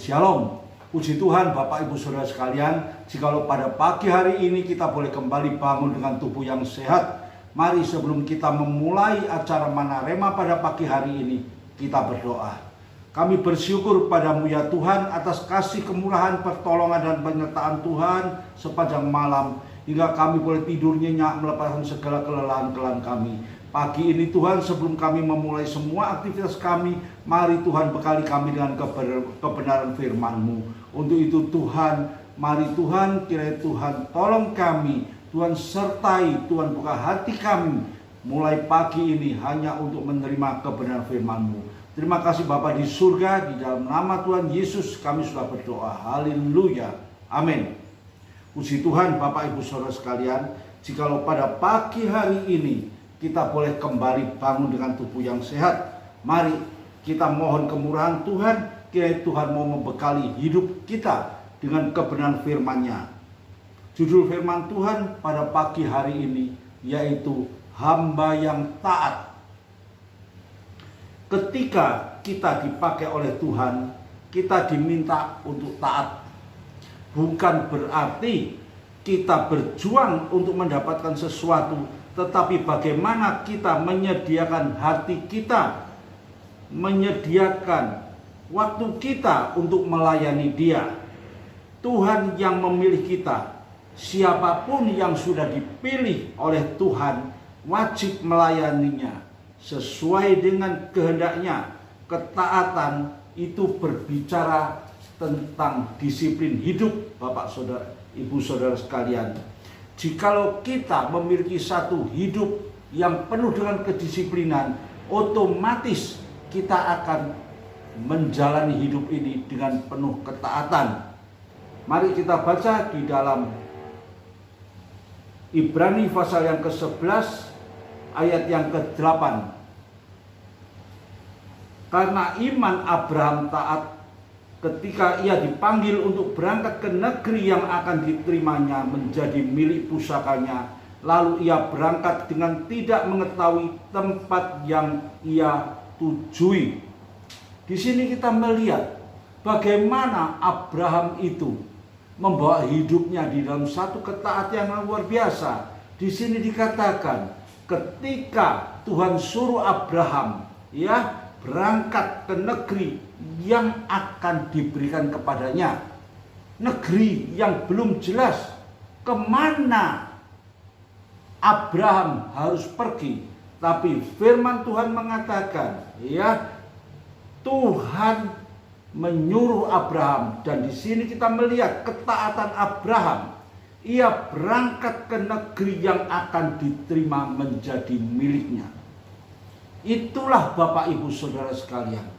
Shalom. Puji Tuhan Bapak Ibu Saudara sekalian, jikalau pada pagi hari ini kita boleh kembali bangun dengan tubuh yang sehat. Mari sebelum kita memulai acara Manarema pada pagi hari ini, kita berdoa. Kami bersyukur padamu ya Tuhan atas kasih kemurahan, pertolongan dan penyertaan Tuhan sepanjang malam, hingga kami boleh tidur nyenyak melepaskan segala kelelahan kami. Pagi ini Tuhan, sebelum kami memulai semua aktivitas kami, mari Tuhan bekali kami dengan kebenaran firman-Mu. Untuk itu Tuhan, mari Tuhan, kiranya Tuhan tolong kami, Tuhan sertai, Tuhan buka hati kami mulai pagi ini hanya untuk menerima kebenaran firman-Mu. Terima kasih Bapa di surga, di dalam nama Tuhan Yesus kami sudah berdoa. Haleluya. Amin. Puji Tuhan Bapak Ibu Saudara sekalian, jikalau pada pagi hari ini kita boleh kembali bangun dengan tubuh yang sehat, mari kita mohon kemurahan Tuhan, kiranya Tuhan mau membekali hidup kita dengan kebenaran firman-Nya. Judul firman Tuhan pada pagi hari ini yaitu hamba yang taat. Ketika kita dipakai oleh Tuhan, kita diminta untuk taat. Bukan berarti kita berjuang untuk mendapatkan sesuatu, tetapi bagaimana kita menyediakan hati kita, menyediakan waktu kita untuk melayani Dia. Tuhan yang memilih kita. Siapapun yang sudah dipilih oleh Tuhan wajib melayaninya sesuai dengan kehendaknya. Ketaatan itu berbicara tentang disiplin hidup Bapak Saudara, Ibu Saudara sekalian. Jikalau kita memiliki satu hidup yang penuh dengan kedisiplinan, otomatis kita akan menjalani hidup ini dengan penuh ketaatan. Mari kita baca di dalam Ibrani pasal yang ke-11 ayat yang ke-8. Karena iman Abraham taat ketika ia dipanggil untuk berangkat ke negeri yang akan diterimanya menjadi milik pusakanya, lalu ia berangkat dengan tidak mengetahui tempat yang ia tujui. Di sini kita melihat bagaimana Abraham itu membawa hidupnya di dalam satu ketaatan yang luar biasa. Di sini dikatakan ketika Tuhan suruh Abraham berangkat ke negeri yang akan diberikan kepadanya, negeri yang belum jelas kemana Abraham harus pergi, tapi firman Tuhan mengatakan Tuhan menyuruh Abraham, dan di sini kita melihat ketaatan Abraham. Ia berangkat ke negeri yang akan diterima menjadi miliknya. Itulah Bapak Ibu Saudara sekalian,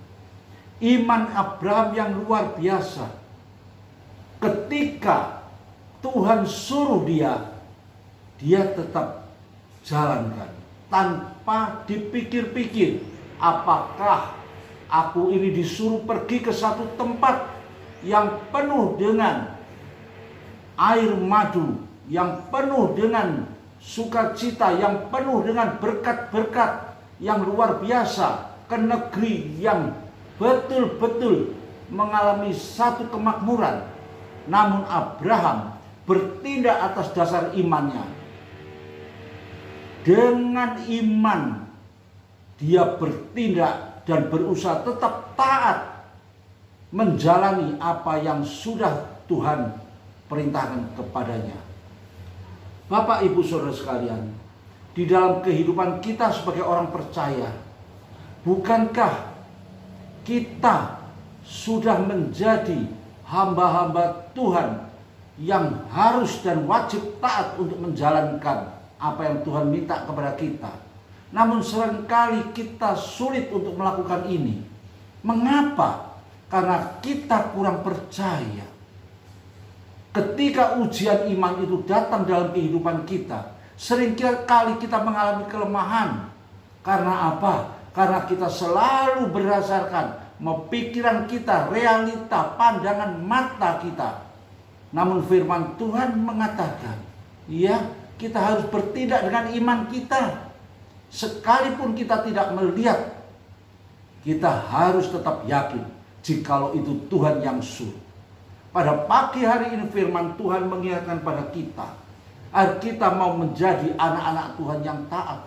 iman Abraham yang luar biasa. Ketika Tuhan suruh dia tetap jalankan tanpa dipikir-pikir, apakah aku ini disuruh pergi ke satu tempat yang penuh dengan air madu, yang penuh dengan sukacita, yang penuh dengan berkat-berkat yang luar biasa, ke negeri yang betul-betul mengalami satu kemakmuran. Namun Abraham bertindak atas dasar imannya. Dengan iman dia bertindak dan berusaha tetap taat menjalani apa yang sudah Tuhan perintahkan kepadanya. Bapak Ibu Saudara sekalian, di dalam kehidupan kita sebagai orang percaya, bukankah kita sudah menjadi hamba-hamba Tuhan yang harus dan wajib taat untuk menjalankan apa yang Tuhan minta kepada kita? Namun seringkali kita sulit untuk melakukan ini. Mengapa? Karena kita kurang percaya. Ketika ujian iman itu datang dalam kehidupan kita, seringkali kita mengalami kelemahan. Karena apa? Karena kita selalu berdasarkan pikiran kita, realita, pandangan mata kita. Namun firman Tuhan mengatakan, kita harus bertindak dengan iman kita. Sekalipun kita tidak melihat, kita harus tetap yakin. jikalau itu Tuhan yang suruh. Pada pagi hari ini firman Tuhan mengingatkan pada kita, agar kita mau menjadi anak-anak Tuhan yang taat.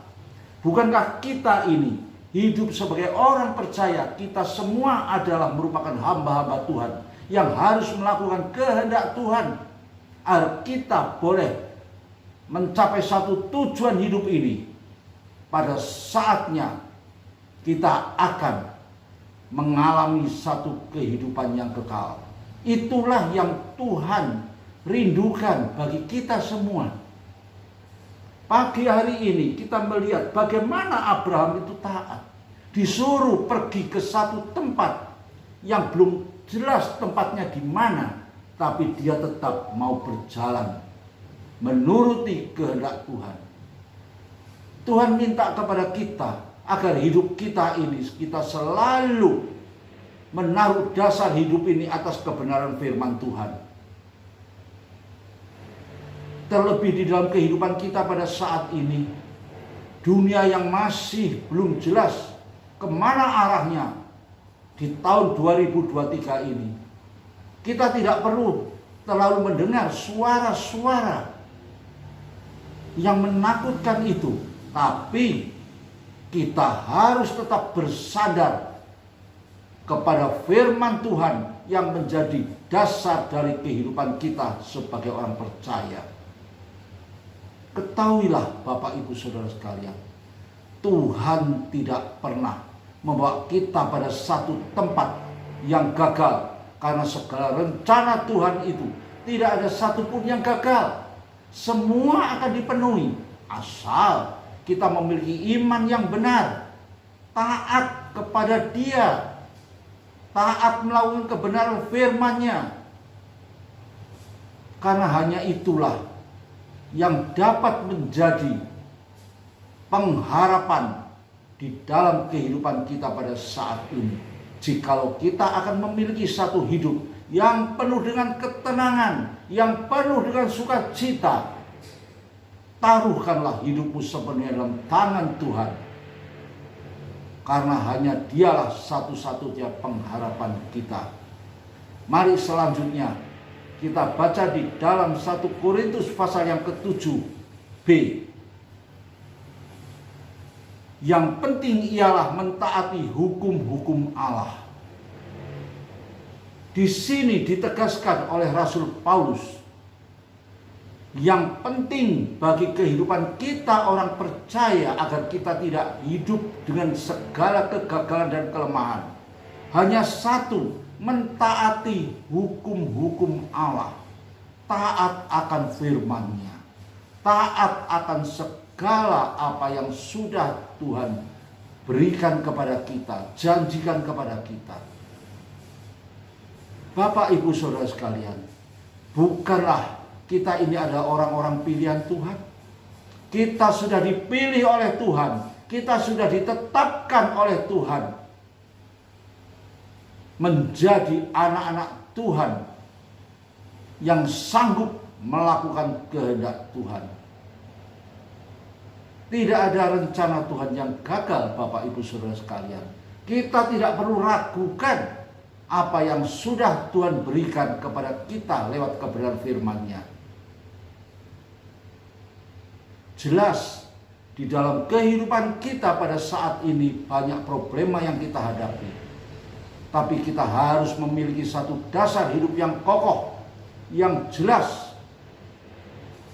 Bukankah kita ini hidup sebagai orang percaya, kita semua adalah merupakan hamba-hamba Tuhan yang harus melakukan kehendak Tuhan, agar kita boleh mencapai satu tujuan hidup ini. Pada saatnya kita akan mengalami satu kehidupan yang kekal. Itulah yang Tuhan rindukan bagi kita semua. Pagi hari ini kita melihat bagaimana Abraham itu taat. Disuruh pergi ke satu tempat yang belum jelas tempatnya di mana, tapi dia tetap mau berjalan menuruti kehendak Tuhan. Tuhan minta kepada kita agar hidup kita ini, kita selalu menaruh dasar hidup ini atas kebenaran firman Tuhan. Terlebih di dalam kehidupan kita pada saat ini, dunia yang masih belum jelas kemana arahnya di tahun 2023 ini. Kita tidak perlu terlalu mendengar suara-suara yang menakutkan itu, tapi kita harus tetap bersandar kepada firman Tuhan yang menjadi dasar dari kehidupan kita sebagai orang percaya. Ketahuilah Bapak Ibu Saudara sekalian, Tuhan tidak pernah membawa kita pada satu tempat yang gagal, karena segala rencana Tuhan itu tidak ada satupun yang gagal. Semua akan dipenuhi asal kita memiliki iman yang benar, taat kepada Dia, taat melakukan kebenaran firman-Nya. Karena hanya itulah yang dapat menjadi pengharapan di dalam kehidupan kita pada saat ini. Jikalau kita akan memiliki satu hidup yang penuh dengan ketenangan, yang penuh dengan sukacita, taruhkanlah hidupmu sepenuhnya dalam tangan Tuhan. Karena hanya Dialah satu-satunya pengharapan kita. Mari selanjutnya kita baca di dalam 1 Korintus pasal yang ke-7b. Yang penting ialah mentaati hukum-hukum Allah. Di sini ditegaskan oleh Rasul Paulus, yang penting bagi kehidupan kita orang percaya agar kita tidak hidup dengan segala kegagalan dan kelemahan. Hanya satu, mentaati hukum-hukum Allah. Taat akan firman-Nya. Taat akan segala apa yang sudah Tuhan berikan kepada kita, janjikan kepada kita. Bapak Ibu Saudara sekalian, bukanlah kita ini adalah orang-orang pilihan Tuhan. Kita sudah dipilih oleh Tuhan. Kita sudah ditetapkan oleh Tuhan menjadi anak-anak Tuhan yang sanggup melakukan kehendak Tuhan. Tidak ada rencana Tuhan yang gagal, Bapak Ibu Saudara sekalian. Kita tidak perlu ragukan apa yang sudah Tuhan berikan kepada kita lewat kebenaran firman-Nya. Jelas di dalam kehidupan kita pada saat ini banyak problema yang kita hadapi. Tapi kita harus memiliki satu dasar hidup yang kokoh, yang jelas,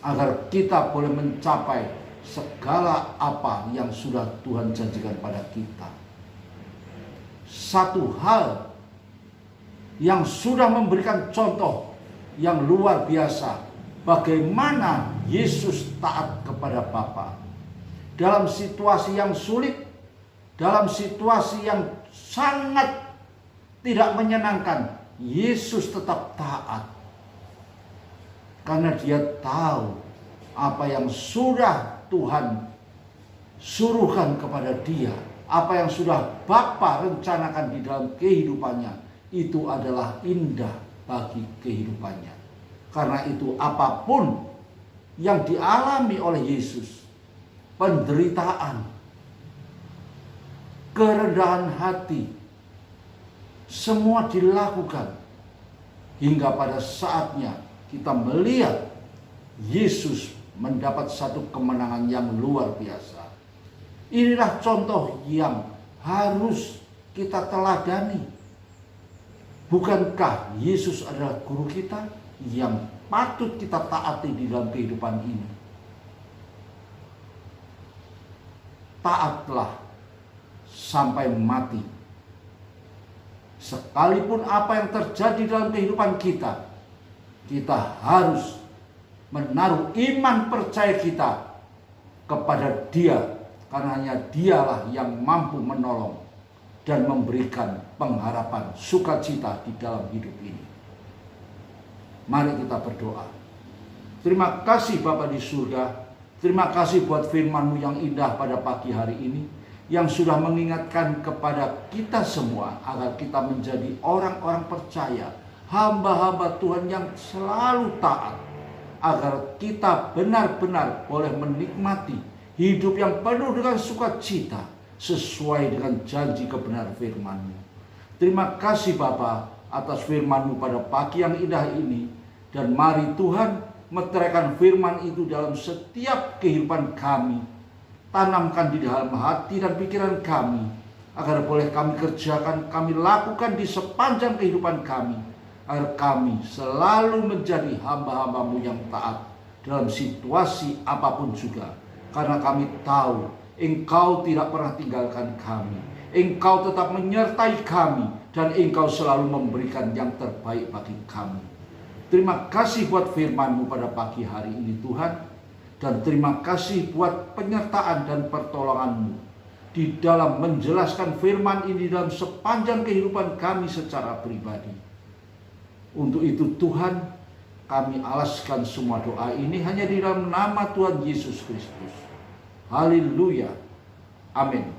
agar kita boleh mencapai segala apa yang sudah Tuhan janjikan pada kita. Satu hal yang sudah memberikan contoh yang luar biasa, bagaimana Yesus taat kepada Bapa. Dalam situasi yang sulit, dalam situasi yang sangat tidak menyenangkan, Yesus tetap taat. Karena Dia tahu apa yang sudah Tuhan suruhkan kepada Dia, apa yang sudah Bapa rencanakan di dalam kehidupannya, itu adalah indah bagi kehidupannya. Karena itu apapun yang dialami oleh Yesus, penderitaan, kerendahan hati, semua dilakukan hingga pada saatnya kita melihat Yesus mendapat satu kemenangan yang luar biasa. Inilah contoh yang harus kita teladani. Bukankah Yesus adalah guru kita yang patut kita taati di dalam kehidupan ini? Taatlah sampai mati. Sekalipun apa yang terjadi dalam kehidupan kita, kita harus menaruh iman percaya kita kepada Dia, karena hanya Dialah yang mampu menolong dan memberikan pengharapan sukacita di dalam hidup ini. Mari kita berdoa. Terima kasih Bapa di surga. Terima kasih buat firman-Mu yang indah pada pagi hari ini, yang sudah mengingatkan kepada kita semua agar kita menjadi orang-orang percaya, hamba-hamba Tuhan yang selalu taat, agar kita benar-benar boleh menikmati hidup yang penuh dengan sukacita sesuai dengan janji kebenaran firman-Mu. Terima kasih Bapa atas firman-Mu pada pagi yang indah ini, dan mari Tuhan meteraikan firman itu dalam setiap kehidupan kami. Tanamkan di dalam hati dan pikiran kami, agar boleh kami kerjakan, kami lakukan di sepanjang kehidupan kami, agar kami selalu menjadi hamba-hamba-Mu yang taat dalam situasi apapun juga. Karena kami tahu Engkau tidak pernah tinggalkan kami, Engkau tetap menyertai kami, dan Engkau selalu memberikan yang terbaik bagi kami. Terima kasih buat firman-Mu pada pagi hari ini Tuhan. Dan terima kasih buat penyertaan dan pertolongan-Mu di dalam menjelaskan firman ini dalam sepanjang kehidupan kami secara pribadi. Untuk itu Tuhan, kami alaskan semua doa ini hanya di dalam nama Tuhan Yesus Kristus. Haleluya. Amin.